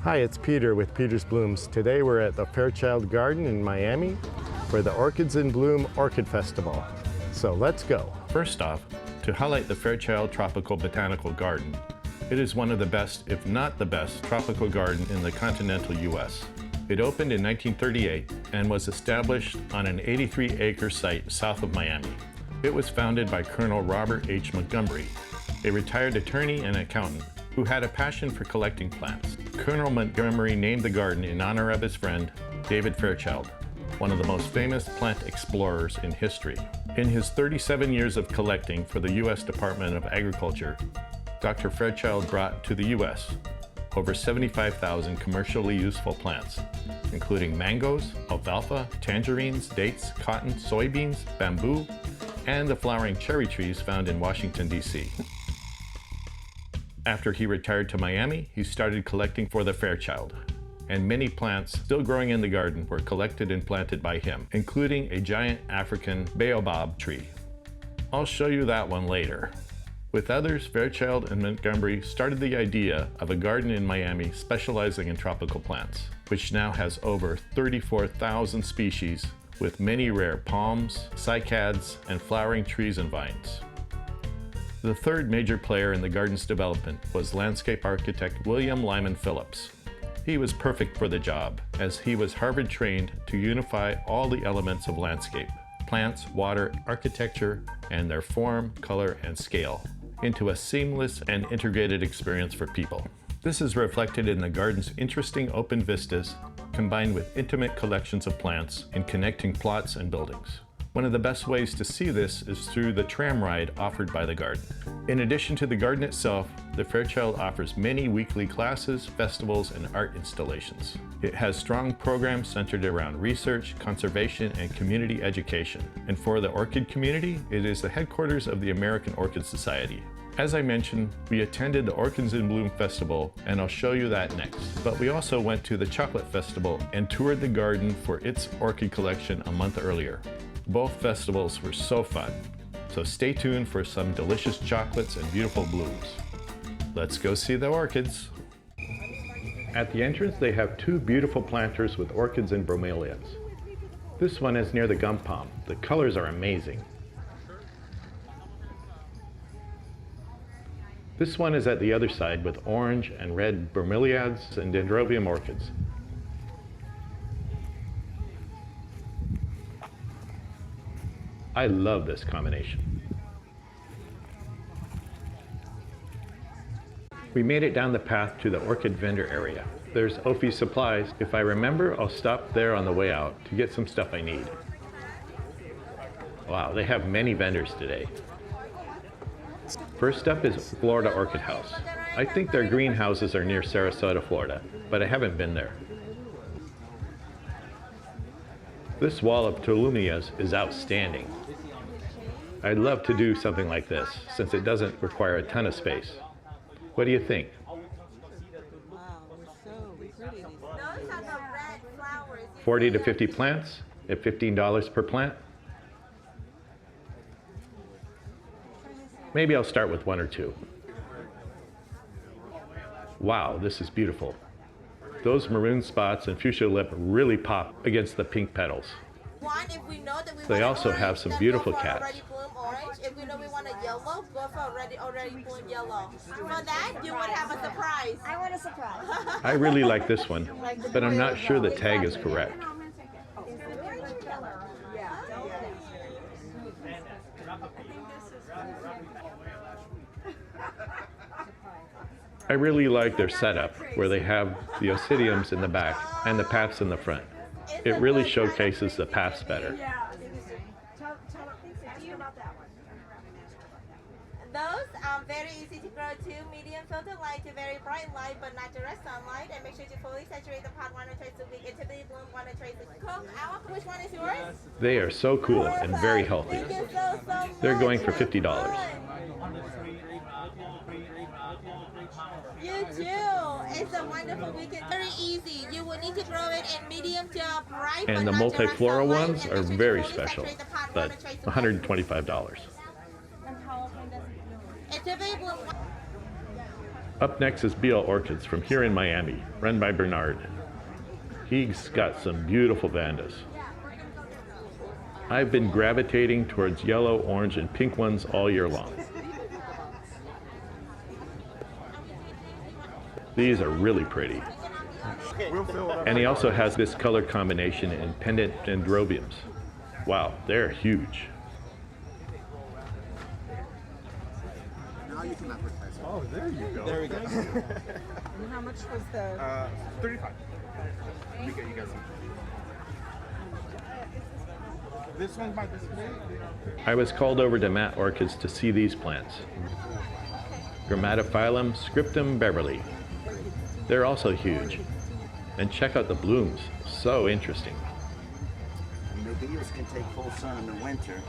Hi, it's Peter with Peter's Blooms. Today we're at the Fairchild Garden in Miami for the Orchids in Bloom Orchid Festival. So let's go. First off, to highlight the Fairchild Tropical Botanical Garden, it is one of the best, if not the best, tropical garden in the continental U.S. It opened in 1938 and was established on an 83-acre site south of Miami. It was founded by Colonel Robert H. Montgomery, a retired attorney and accountant who had a passion for collecting plants. Colonel Montgomery named the garden in honor of his friend, David Fairchild, one of the most famous plant explorers in history. In his 37 years of collecting for the U.S. Department of Agriculture, Dr. Fairchild brought to the U.S. over 75,000 commercially useful plants, including mangoes, alfalfa, tangerines, dates, cotton, soybeans, bamboo, and the flowering cherry trees found in Washington, D.C. After he retired to Miami, he started collecting for the Fairchild, and many plants still growing in the garden were collected and planted by him, including a giant African baobab tree. I'll show you that one later. With others, Fairchild and Montgomery started the idea of a garden in Miami specializing in tropical plants, which now has over 34,000 species with many rare palms, cycads, and flowering trees and vines. The third major player in the garden's development was landscape architect William Lyman Phillips. He was perfect for the job, as he was Harvard trained to unify all the elements of landscape, plants, water, architecture, and their form, color, and scale, into a seamless and integrated experience for people. This is reflected in the garden's interesting open vistas, combined with intimate collections of plants in connecting plots and buildings. One of the best ways to see this is through the tram ride offered by the garden. In addition to the garden itself, the Fairchild offers many weekly classes, festivals, and art installations. It has strong programs centered around research, conservation, and community education. And for the orchid community, it is the headquarters of the American Orchid Society. As I mentioned, we attended the Orchids in Bloom Festival, and I'll show you that next. But we also went to the Chocolate Festival and toured the garden for its orchid collection a month earlier. Both festivals were so fun, so stay tuned for some delicious chocolates and beautiful blooms. Let's go see the orchids. At the entrance, they have two beautiful planters with orchids and bromeliads. This one is near the gum palm. The colors are amazing. This one is at the other side with orange and red bromeliads and dendrobium orchids. I love this combination. We made it down the path to the orchid vendor area. There's Ophi's Supplies. If I remember, I'll stop there on the way out to get some stuff I need. Wow, they have many vendors today. First up is Florida Orchid House. I think their greenhouses are near Sarasota, Florida, but I haven't been there. This wall of tolumnias is outstanding. I'd love to do something like this, since it doesn't require a ton of space. What do you think? Wow, so pretty. Those are the red flowers. 40 to 50 plants at $15 per plant? Maybe I'll start with one or two. Wow, this is beautiful. Those maroon spots and fuchsia lip really pop against the pink petals. If we know that we They want also orange, have some then beautiful go for cats. already bloom orange. If we know we want a yellow, go for already bloom yellow. For that, you would have a surprise. I want a surprise. I really like this one, but I'm not sure the tag is correct. I really like their setup, where they have the oncidiums in the back and the paps in the front. It really showcases the paps better. Those are very easy to grow too. Medium filter light to very bright light, but not direct sunlight. And make sure to fully saturate the pot 1 or twice a week. And typically bloom 1 or twice a week. Coke, which one is yours? They are so cool and very healthy. Thank you so much. They're going for $50. You too. It's a wonderful weekend. Very easy. You will need to grow it in medium to bright. And the multiflora ones are very special, but $125. Up next is BL Orchids from here in Miami, run by Bernard. He's got some beautiful vandas. I've been gravitating towards yellow, orange, and pink ones all year long. These are really pretty. And he also has this color combination in pendant dendrobiums. Wow, they're huge. Now you can advertise. Oh, there you go. There we go. And how much was the? 35. We get you guys some. This one's my display. I was called over to Matt Orchids to see these plants. Grammatophyllum scriptum Beverly. They're also huge. And check out the blooms, so interesting. Nobelias can take full sun in the winter.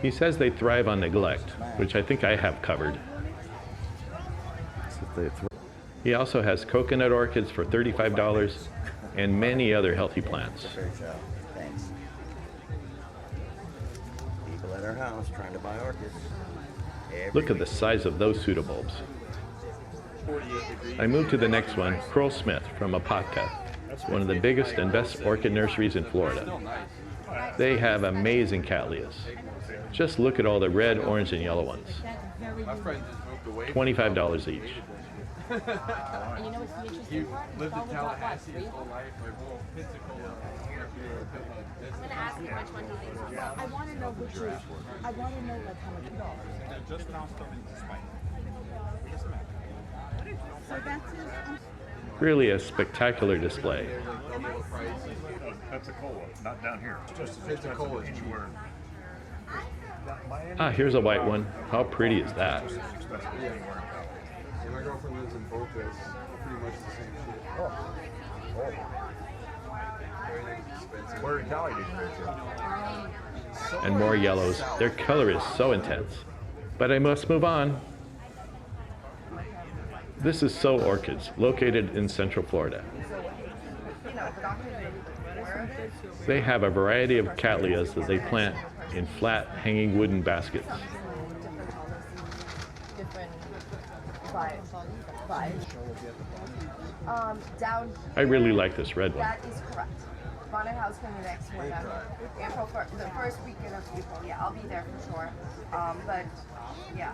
He says they thrive on neglect, which I think I have covered. He also has coconut orchids for $35 and many other healthy plants. Fairchild, thanks. People at our house trying to buy orchids. Look at the size of those pseudobulbs. I moved to the next one, Pearl Smith from Apopka, one of the biggest and best orchid nurseries in Florida. They have amazing cattleyas. Just look at all the red, orange, and yellow ones. $25 each. And you know what's the interesting part? It's all about what? Three? I'm gonna ask you which one he thinks is best. I want to know which is. I want to know like how much it is. Just now starting to spike. So that's it. Really a spectacular display. That's a cola, not down here. Just as expensive anywhere. Ah, here's a white one. How pretty is that? My girlfriend lives in Boca. It's pretty much the same shit. Everything's expensive. Where in Cali did you go to? And more yellows. Their color is so intense. But I must move on. This is So Orchids, located in Central Florida. They have a variety of cattleyas that they plant in flat, hanging wooden baskets. Different vibes. Down I really like this red one. that is correct. Bonnet House for the next one. April the first weekend of April. Yeah, I'll be there for sure. But yeah,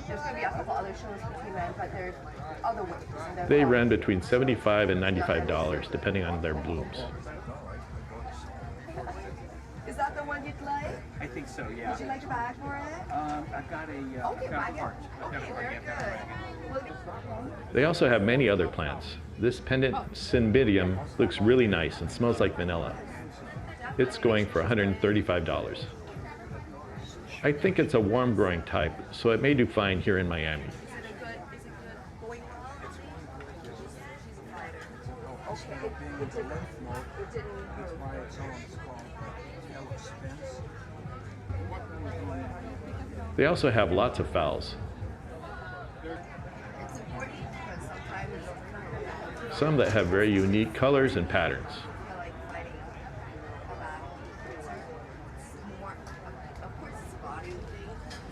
there's gonna be a couple other shows between then, but there's other ways. And they're They fun. run between $75 and $95, depending on their blooms. Is that the one you'd like? I think so, yeah. Would you like a bag for it? I've got a, Okay, I've got a bag it. heart. Okay, very good. Well, They also have many other plants. This pendant cymbidium looks really nice and smells like vanilla. It's going for $135. I think it's a warm growing type, so it may do fine here in Miami. is it a good boy? Okay, it didn't move. They also have lots of phals. It's important because sometimes Some that have very unique colors and patterns. I like fighting a battle. It's more, of course, it's a body thing.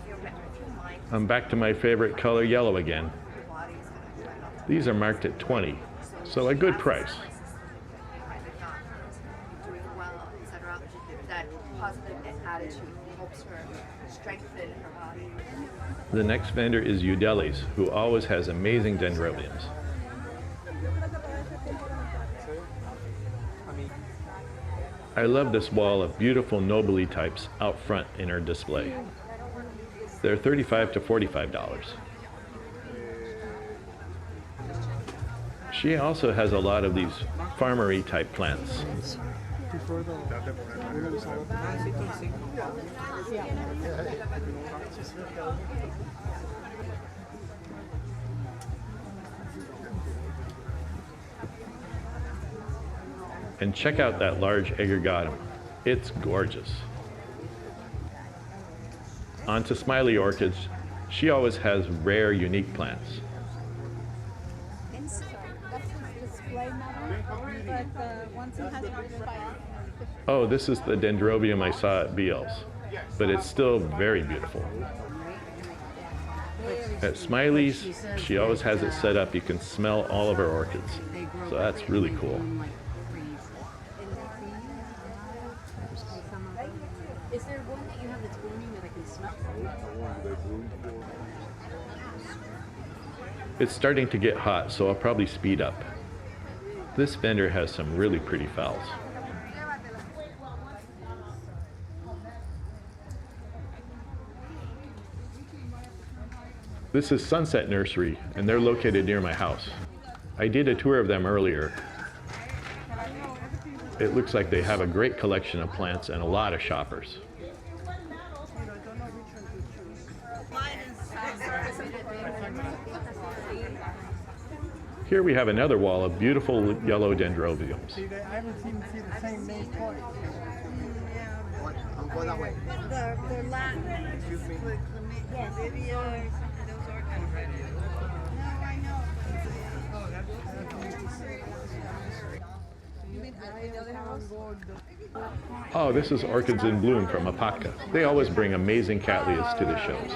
Your mind, I'm back to my favorite color, yellow again. your body is going to fight off. These are marked at $20, so a good price. Kind of not doing well, etc. That positive attitude helps her strengthen her body. The next vendor is Udeli's, who always has amazing dendrobiums. I love this wall of beautiful nobile types out front in her display. They're $35 to $45. She also has a lot of these farmery type plants. And check out that large aggregatum. It's gorgeous. On to Smiley Orchids. She always has rare, unique plants. That's his display model, but the ones he has are Oh, this is the dendrobium I saw at BL's, but it's still very beautiful. At Smiley's, she always has it set up. You can smell all of her orchids. So that's really cool. Is there one that you have that's blooming that I can smell? It's starting to get hot, so I'll probably speed up. This vendor has some really pretty phals. This is Sunset Nursery, and they're located near my house. I did a tour of them earlier. It looks like they have a great collection of plants and a lot of shoppers. Here we have another wall of beautiful yellow dendrobiums. I haven't seen the same name twice. Go that way. The Latin. Excuse me. Yes. Those are kind of red. No, I know. Oh, that's you mean at the other house? Oh, this is Orchids in Bloom from Apaka. They always bring amazing cattleyas to the shows.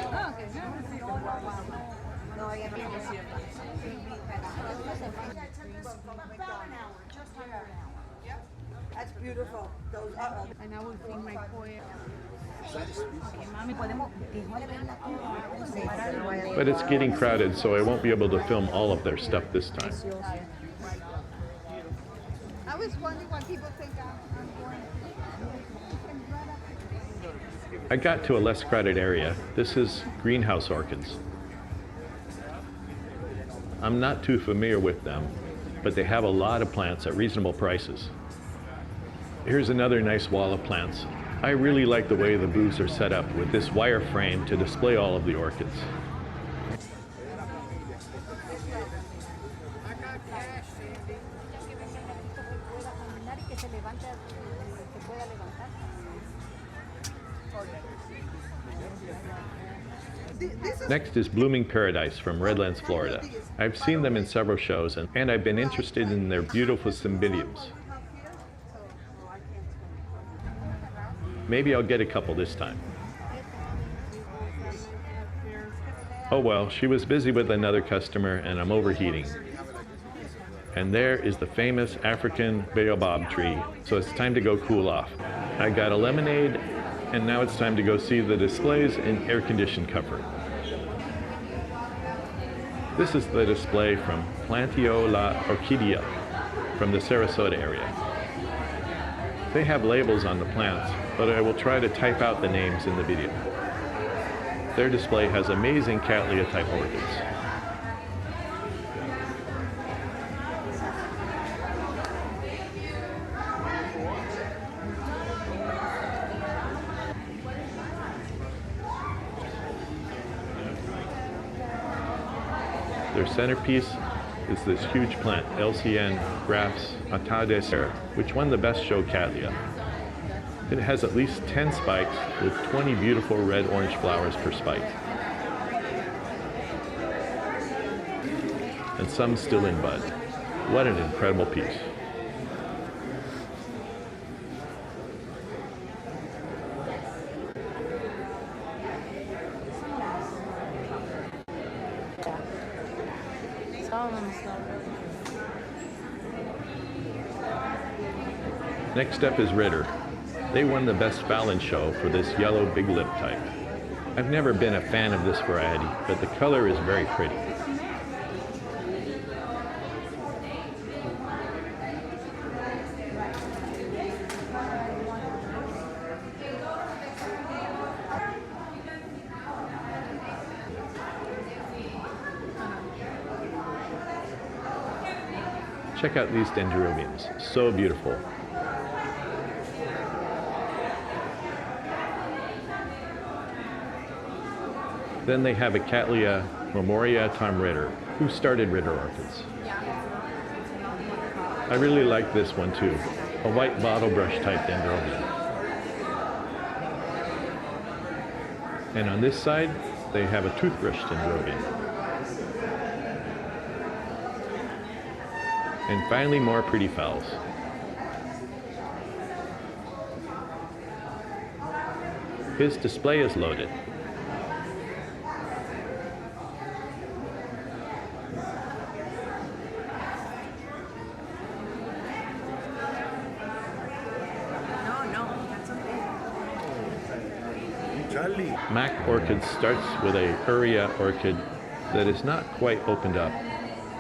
That's beautiful. Those are. And I would feed my koi. But it's getting crowded, so I won't be able to film all of their stuff this time. I was wondering why people think I'm going. I got to a less crowded area. This is greenhouse orchids. I'm not too familiar with them, but they have a lot of plants at reasonable prices. Here's another nice wall of plants. I really like the way the booths are set up with this wire frame to display all of the orchids. Next is Blooming Paradise from Redlands, Florida. I've seen them in several shows and I've been interested in their beautiful cymbidiums. Maybe I'll get a couple this time. Oh well, she was busy with another customer and I'm overheating. And there is the famous African baobab tree, so it's time to go cool off. I got a lemonade and now it's time to go see the displays in air-conditioned comfort. This is the display from Plantio La Orquídea from the Sarasota area. They have labels on the plants, but I will try to type out the names in the video. Their display has amazing Cattleya type orchids. Their centerpiece is this huge plant, LCN Graf's Atadeser, which won the Best Show Cattleya. It has at least 10 spikes with 20 beautiful red-orange flowers per spike. And some still in bud. What an incredible piece. Next up is Ritter. They won the Best Fallon Show for this yellow big lip type. I've never been a fan of this variety, but the color is very pretty. Check out these dendrobiums, so beautiful. Then they have a Cattleya Memoria Tom Ritter, who started Ritter Orchids. I really like this one too, a white bottle brush type dendrobium. And on this side, they have a toothbrush dendrobium. And finally, more pretty phals. His display is loaded. Mac Orchid starts with a Uria orchid that is not quite opened up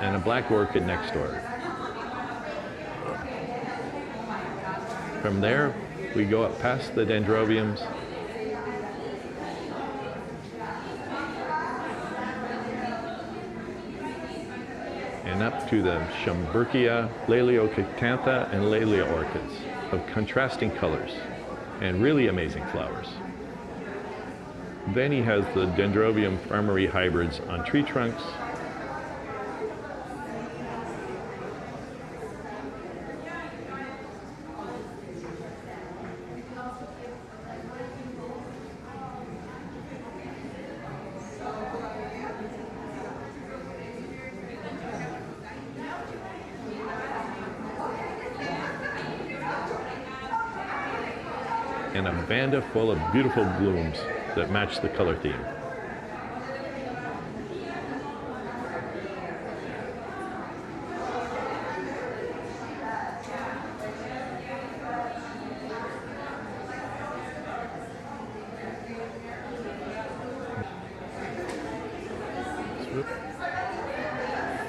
and a black orchid next door. From there, we go up past the dendrobiums and up to the Schomburgkia, Leliocacantha, and Lelia orchids of contrasting colors and really amazing flowers. Then he has the Dendrobium farmery hybrids on tree trunks, and a vanda full of beautiful blooms that match the color theme.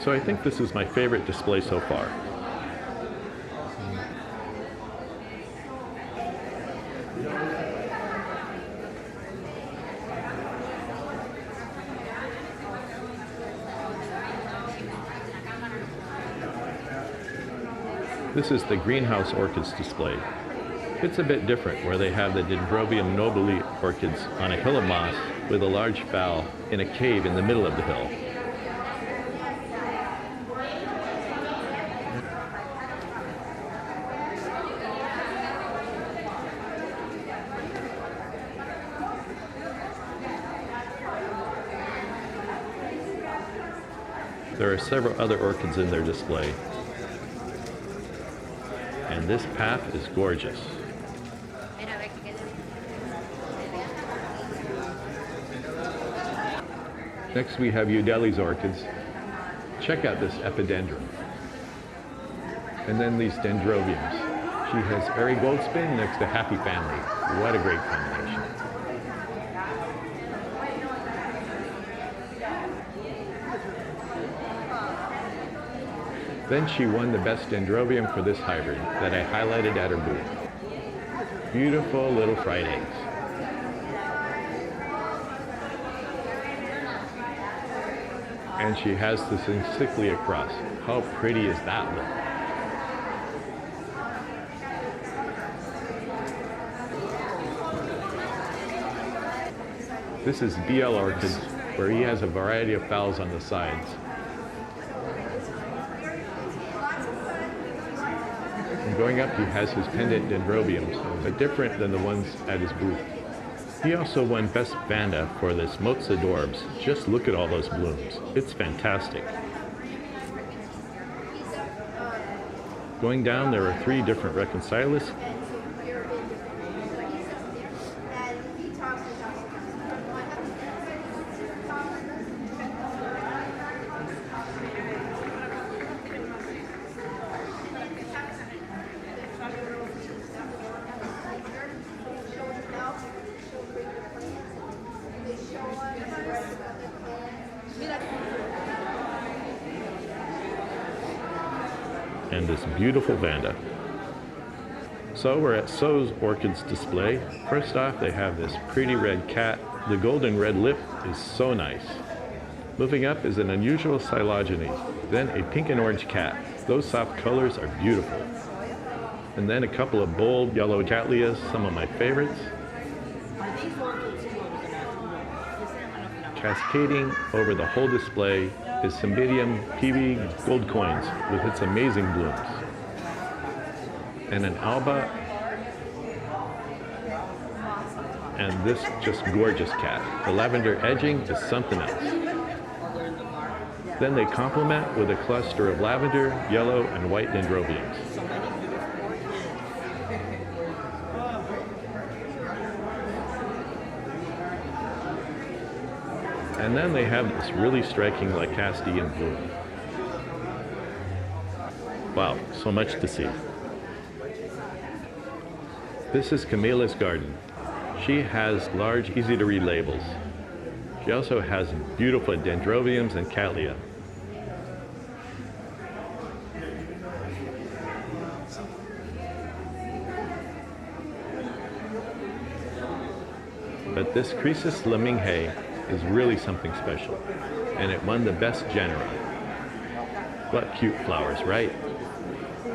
So I think this is my favorite display so far. This is the greenhouse orchids display. It's a bit different where they have the Dendrobium nobile orchids on a hill of moss with a large phal in a cave in the middle of the hill. There are several other orchids in their display. And this path is gorgeous. Next we have Udeli's orchids. Check out this epidendrum. And then these dendrobiums. She has Airy Goldspin next to Happy Family. What a great combination. Then she won the best dendrobium for this hybrid that I highlighted at her booth. Beautiful little fried eggs. And she has this encyclia cross. How pretty is that look? This is BL Orchid, where he has a variety of phals on the sides. And going up, he has his pendant dendrobiums, but different than the ones at his booth. He also won Best Vanda for this Mozza Dorbs. Just look at all those blooms. It's fantastic. Going down, there are 3 different reconcilists. And this beautiful vanda. So we're at So's Orchids display. First off, they have this pretty red cat. The golden red lip is so nice. Moving up is an unusual phylogeny, then a pink and orange cat. Those soft colors are beautiful. And then a couple of bold yellow cattleyas, some of my favorites. Cascading over the whole display is Cymbidium PV gold coins with its amazing blooms. And an alba, and this just gorgeous cat. The lavender edging is something else. Then they complement with a cluster of lavender, yellow, and white dendrobiums. And then they have this really striking Lycaste in bloom. Wow, so much to see. This is Camilla's garden. She has large, easy to read labels. She also has beautiful dendrobiums and cattleya. But this Croesus leminghe is really something special, and it won the best genera. What cute flowers, right? You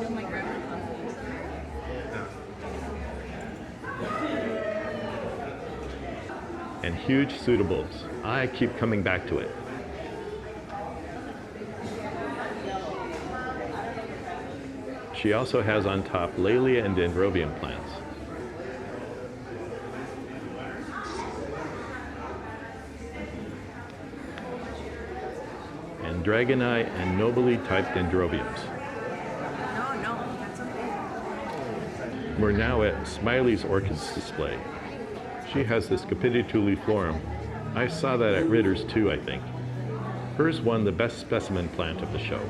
know, my grandma. And huge pseudobulbs. I keep coming back to it. She also has on top Laelia and Dendrobium plants. And Dragonite and nobly typed Dendrobiums. No, that's okay. We're now at Smiley's Orchids display. She has this Capitululi florum. I saw that at Ritter's too, I think. Hers won the best specimen plant of the show.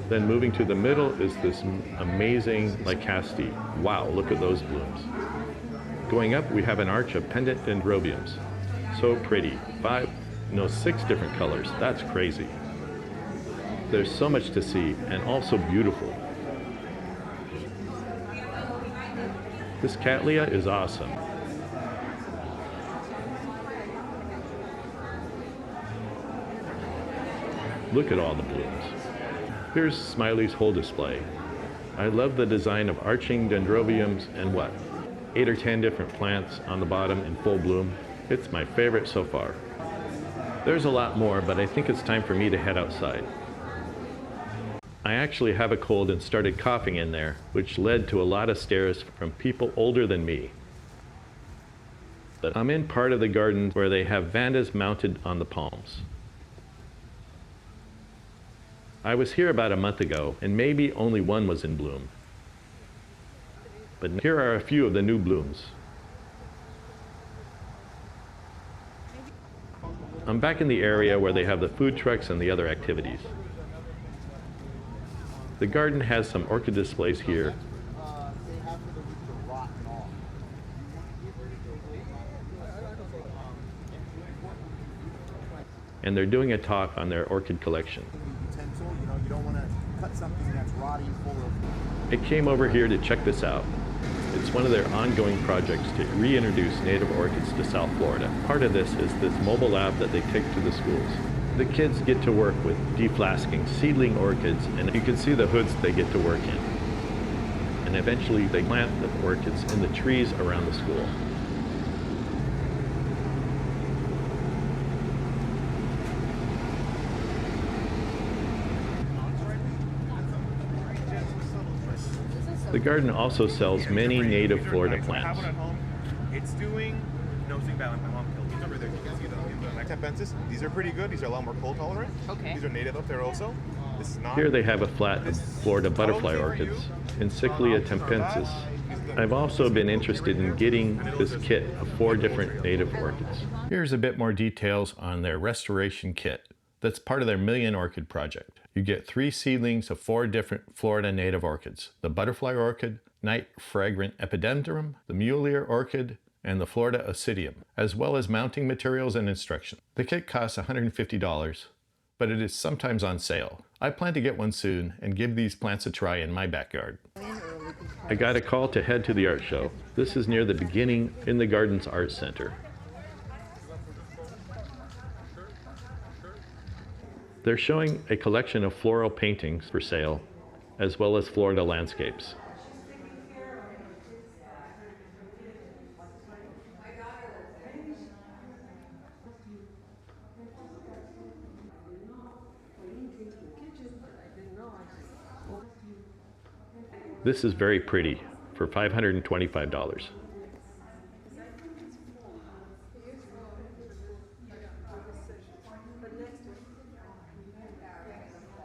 Then moving to the middle is this amazing Lycaste. Wow, look at those blooms. Going up, we have an arch of pendant dendrobiums. So pretty. 6 different colors. That's crazy. There's so much to see, and also beautiful. This cattleya is awesome. Look at all the blooms. Here's Smiley's whole display. I love the design of arching dendrobiums and 8 or 10 different plants on the bottom in full bloom. It's my favorite so far. There's a lot more, but I think it's time for me to head outside. I actually have a cold and started coughing in there, which led to a lot of stares from people older than me. But I'm in part of the garden where they have vandas mounted on the palms. I was here about a month ago, and maybe only one was in bloom. But here are a few of the new blooms. I'm back in the area where they have the food trucks and the other activities. The garden has some orchid displays here. And they're doing a talk on their orchid collection. You don't want to cut something that's rotting full of... I came over here to check this out. It's one of their ongoing projects to reintroduce native orchids to South Florida. Part of this is this mobile lab that they take to the schools. The kids get to work with deflasking seedling orchids, and you can see the hoods they get to work in. And eventually they plant the orchids in the trees around the school. The garden also sells many native Florida plants. It's doing no sing balance. My mom killed these over there. You can see them in the Tempensis. These are pretty good. These are a lot more cold tolerant. Okay. These are native up there also. This is not. Here they have a flat of Florida butterfly orchids, Encyclia tempensis. I've also been interested in getting this kit of 4 different native orchids. Here's a bit more details on their restoration kit that's part of their Million Orchid project. You get 3 seedlings of 4 different Florida native orchids: the butterfly orchid, night fragrant epidendrum, the mulier orchid, and the Florida oncidium, as well as mounting materials and instruction. The kit costs $150, but it is sometimes on sale. I plan to get one soon and give these plants a try in my backyard. I got a call to head to the art show. This is near the beginning in the garden's art center. They're showing a collection of floral paintings for sale, as well as Florida landscapes. This is very pretty for $525.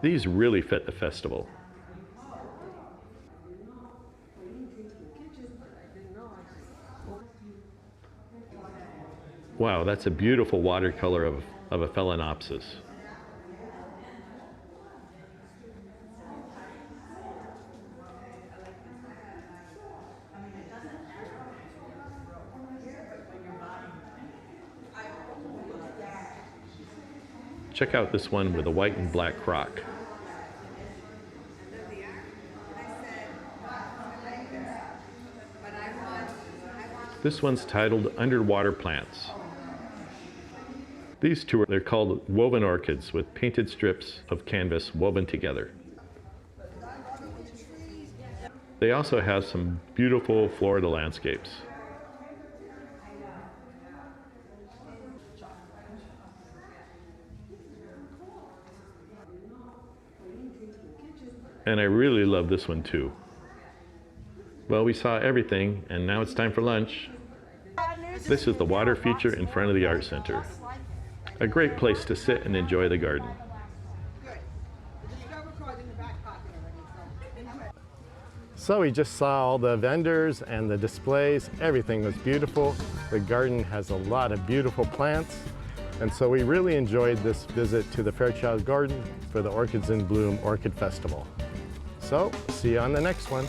These really fit the festival. Wow, that's a beautiful watercolor of a Phalaenopsis. Check out this one with a white and black crock. This one's titled Underwater Plants. These two they're called woven orchids with painted strips of canvas woven together. They also have some beautiful Florida landscapes. And I really love this one too. Well, we saw everything, and now it's time for lunch. This is the water feature in front of the Art Center. A great place to sit and enjoy the garden. So we just saw all the vendors and the displays. Everything was beautiful. The garden has a lot of beautiful plants. And so we really enjoyed this visit to the Fairchild Garden for the Orchids in Bloom Orchid Festival. So, see you on the next one.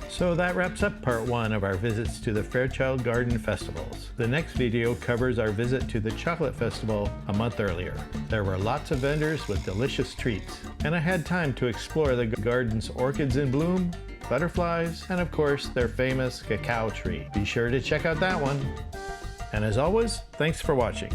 So that wraps up part 1 of our visits to the Fairchild Garden Festivals. The next video covers our visit to the Chocolate Festival a month earlier. There were lots of vendors with delicious treats, and I had time to explore the garden's orchids in bloom, butterflies, and of course their famous cacao tree. Be sure to check out that one. And as always, thanks for watching.